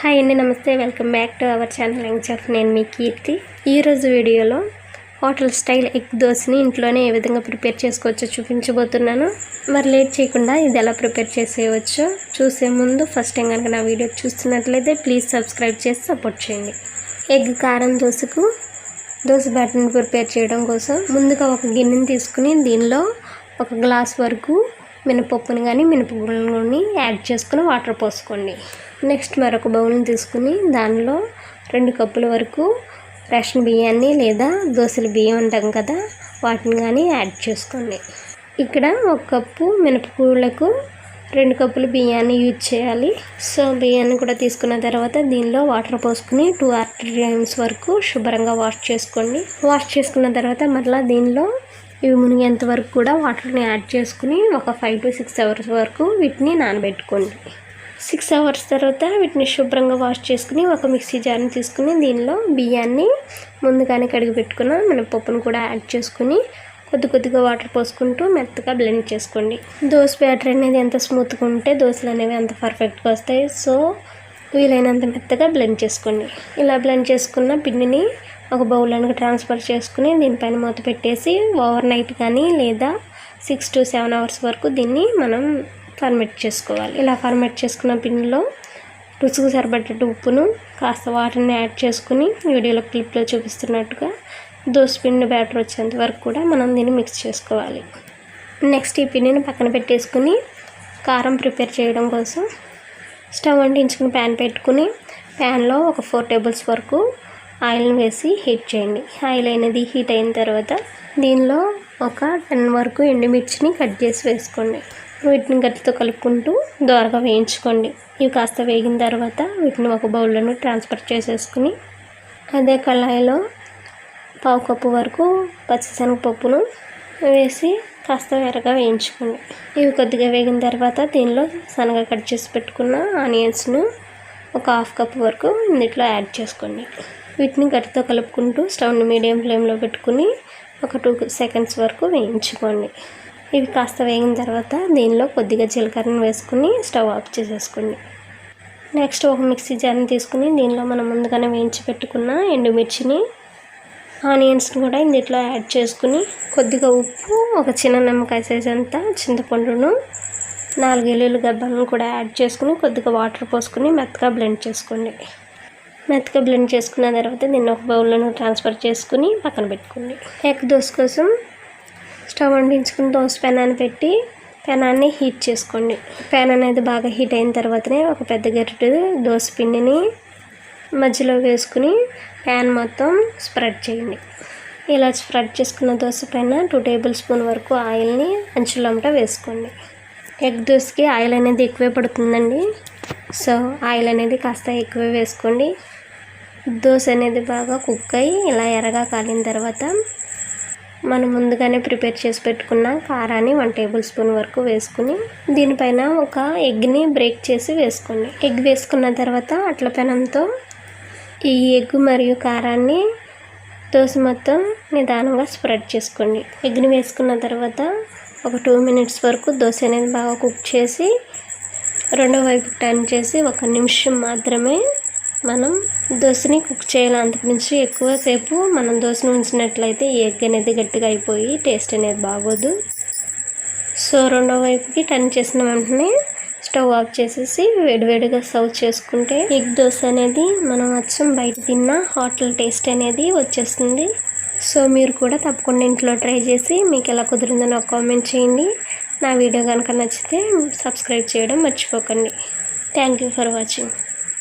Hi అండి, నమస్తే. Welcome back to our channel young chef. నేను మీ కీర్తి. ఈరోజు వీడియోలో హోటల్ స్టైల్ ఎగ్ దోశని ఇంట్లోనే ఏ విధంగా ప్రిపేర్ చేసుకోవచ్చో చూపించబోతున్నాను. మరి లేట్ చేయకుండా ఇది ఎలా ప్రిపేర్ చేసేయవచ్చో చూసే ముందు ఫస్ట్ టైం కనుక నా వీడియో చూస్తున్నట్లయితే ప్లీజ్ సబ్స్క్రైబ్ చేసి సపోర్ట్ చేయండి. ఎగ్ కారం దోశకు దోశ బ్యాటర్ని ప్రిపేర్ చేయడం కోసం ముందుగా ఒక గిన్నెని తీసుకుని దీనిలో ఒక గ్లాస్ వరకు మినపప్పుని కానీ మినపగుళ్ళని యాడ్ చేసుకుని వాటర్ పోసుకోండి. నెక్స్ట్ మరొక బౌల్ని తీసుకుని దానిలో 2 కప్పుల వరకు రేషన్ బియ్యాన్ని లేదా దోశల బియ్యం అంటాం కదా, వాటిని కానీ యాడ్ చేసుకోండి. ఇక్కడ 1 కప్పు మినపగుళ్ళకు 2 కప్పులు బియ్యాన్ని యూజ్ చేయాలి. సో బియ్యాన్ని కూడా తీసుకున్న తర్వాత దీనిలో వాటర్ పోసుకుని 2 or 3 times వరకు శుభ్రంగా వాష్ చేసుకోండి. వాష్ చేసుకున్న తర్వాత మరలా దీనిలో ఇవి మునిగేంత వరకు కూడా వాటర్ని యాడ్ చేసుకుని ఒక 5 to 6 hours వరకు వీటిని నానబెట్టుకోండి. 6 hours తర్వాత వీటిని శుభ్రంగా వాష్ చేసుకుని ఒక మిక్సీ జార్ని తీసుకుని దీనిలో బియ్యాన్ని ముందుగానే కడిగి పెట్టుకున్న మినపప్పును కూడా యాడ్ చేసుకుని కొద్దిగా వాటర్ పోసుకుంటూ మెత్తగా బ్లెండ్ చేసుకోండి. దోశ బ్యాటర్ అనేది ఎంత స్మూత్గా ఉంటే దోశలు అనేవి అంత పర్ఫెక్ట్గా వస్తాయి. సో వీలైనంత మెత్తగా బ్లెండ్ చేసుకోండి. ఇలా బ్లెండ్ చేసుకున్న పిండిని ఒక బౌల్లోనికి ట్రాన్స్ఫర్ చేసుకుని దీనిపైన మూత పెట్టేసి ఓవర్ నైట్ కానీ లేదా 6 to 7 hours వరకు దీన్ని మనం ఫర్మెంట్ చేసుకోవాలి. ఇలా ఫర్మెంట్ చేసుకున్న పిండిలో రుచికి సరిపడేట్టు ఉప్పును కాస్త వాటర్ని యాడ్ చేసుకుని వీడియోలో క్లిప్లో చూపిస్తున్నట్టుగా దోశ పిండి బ్యాటర్ వచ్చేంత వరకు కూడా మనం దీన్ని మిక్స్ చేసుకోవాలి. నెక్స్ట్ ఈ పిండిని పక్కన పెట్టేసుకుని కారం ప్రిపేర్ చేయడం కోసం స్టవ్ అంటించుకుని ప్యాన్ పెట్టుకుని ప్యాన్లో ఒక 4 tables వరకు ఆయిల్ని వేసి హీట్ చేయండి. ఆయిల్ అనేది హీట్ అయిన తర్వాత దీనిలో ఒక 10 వరకు ఎండుమిర్చిని కట్ చేసి వేసుకోండి. వీటిని గట్టితో కలుపుకుంటూ దోరగా వేయించుకోండి. ఇవి కాస్త వేగిన తర్వాత వీటిని ఒక బౌల్లోకి ట్రాన్స్ఫర్ చేసేసుకుని అదే కళాయిలో 1/2 కప్పు వరకు పచ్చిశనగపప్పును వేసి కాస్త ఎర్రగా వేయించుకోండి. ఇవి కొద్దిగా వేగిన తర్వాత దీనిలో సన్నగా కట్ చేసి పెట్టుకున్న ఆనియన్స్ను ఒక 1/2 కప్పు వరకు ఇందులో యాడ్ చేసుకోండి. వీటిని గట్టితో కలుపుకుంటూ స్టవ్ని మీడియం ఫ్లేమ్లో పెట్టుకుని ఒక 2 seconds వరకు వేయించుకోండి. ఇవి కాస్త వేగిన తర్వాత దీనిలో కొద్దిగా జీలకర్రను వేసుకుని స్టవ్ ఆఫ్ చేసేసుకోండి. నెక్స్ట్ ఒక మిక్సీ జార్ని తీసుకుని దీనిలో మనం ముందుగానే వేయించి పెట్టుకున్న ఎండుమిర్చిని ఆనియన్స్ని కూడా ఇందులో యాడ్ చేసుకుని కొద్దిగా ఉప్పు, ఒక చిన్న నిమ్మకాయ సైజ్ అంతా చింతపండును, 4 ఎల్లుల్లి గడ్డలను కూడా యాడ్ చేసుకుని కొద్దిగా వాటర్ పోసుకుని మెత్తగా బ్లెండ్ చేసుకోండి. మెత్తగా బ్లెండ్ చేసుకున్న తర్వాత దీన్ని ఒక బౌల్లోకి ట్రాన్స్ఫర్ చేసుకుని పక్కన పెట్టుకోండి. ఎగ్ దోశ కోసం స్టవ్ అంటించుకుని దోశ పెనాన్ని పెట్టి పెనాన్ని హీట్ చేసుకోండి. పెన్ అనేది బాగా హీట్ అయిన తర్వాతనే ఒక పెద్ద గరిటె దోశ పిండిని మధ్యలో వేసుకుని ప్యాన్ మొత్తం స్ప్రెడ్ చేయండి. ఇలా స్ప్రెడ్ చేసుకున్న దోశ పైన 2 tablespoon వరకు ఆయిల్ని అంచులమ్మట వేసుకోండి. ఎగ్ దోశకి ఆయిల్ అనేది ఎక్కువే పడుతుందండి. సో ఆయిల్ అనేది కాస్త ఎక్కువే వేసుకోండి. దోశ అనేది బాగా కుక్ అయ్యి ఇలా ఎర్రగా కాలిన తర్వాత మనం ముందుగానే ప్రిపేర్ చేసి పెట్టుకున్న కారాన్ని 1 tablespoon వరకు వేసుకుని దీనిపైన ఒక ఎగ్ని బ్రేక్ చేసి వేసుకోండి. ఎగ్ వేసుకున్న తర్వాత అట్ల పెనంతో ఈ ఎగ్ మరియు కారాన్ని దోశ మొత్తం నిదానంగా స్ప్రెడ్ చేసుకోండి. ఎగ్ని వేసుకున్న తర్వాత ఒక 2 minutes వరకు దోశ అనేది బాగా కుక్ చేసి రెండో వైపు టర్న్ చేసి 1 నిమిషం మాత్రమే మనం దోశని కుక్ చేయాలి. అంతకుమించి ఎక్కువసేపు మనం దోశను ఉంచినట్లయితే ఎగ్ అనేది గట్టిగా అయిపోయి టేస్ట్ అనేది బాగోదు. సో రెండో వైపుకి టర్న్ చేసిన వెంటనే స్టవ్ ఆఫ్ చేసేసి వేడివేడిగా సర్వ్ చేసుకుంటే ఎగ్ దోశ అనేది మనం అచ్చం బయట తిన్న హోటల్ టేస్ట్ అనేది వచ్చేస్తుంది. సో మీరు కూడా తప్పకుండా ఇంట్లో ట్రై చేసి మీకు ఎలా కుదిరిందో నాకు కామెంట్ చేయండి. నా వీడియో కనుక నచ్చితే సబ్స్క్రైబ్ చేయడం మర్చిపోకండి. Thank you for watching.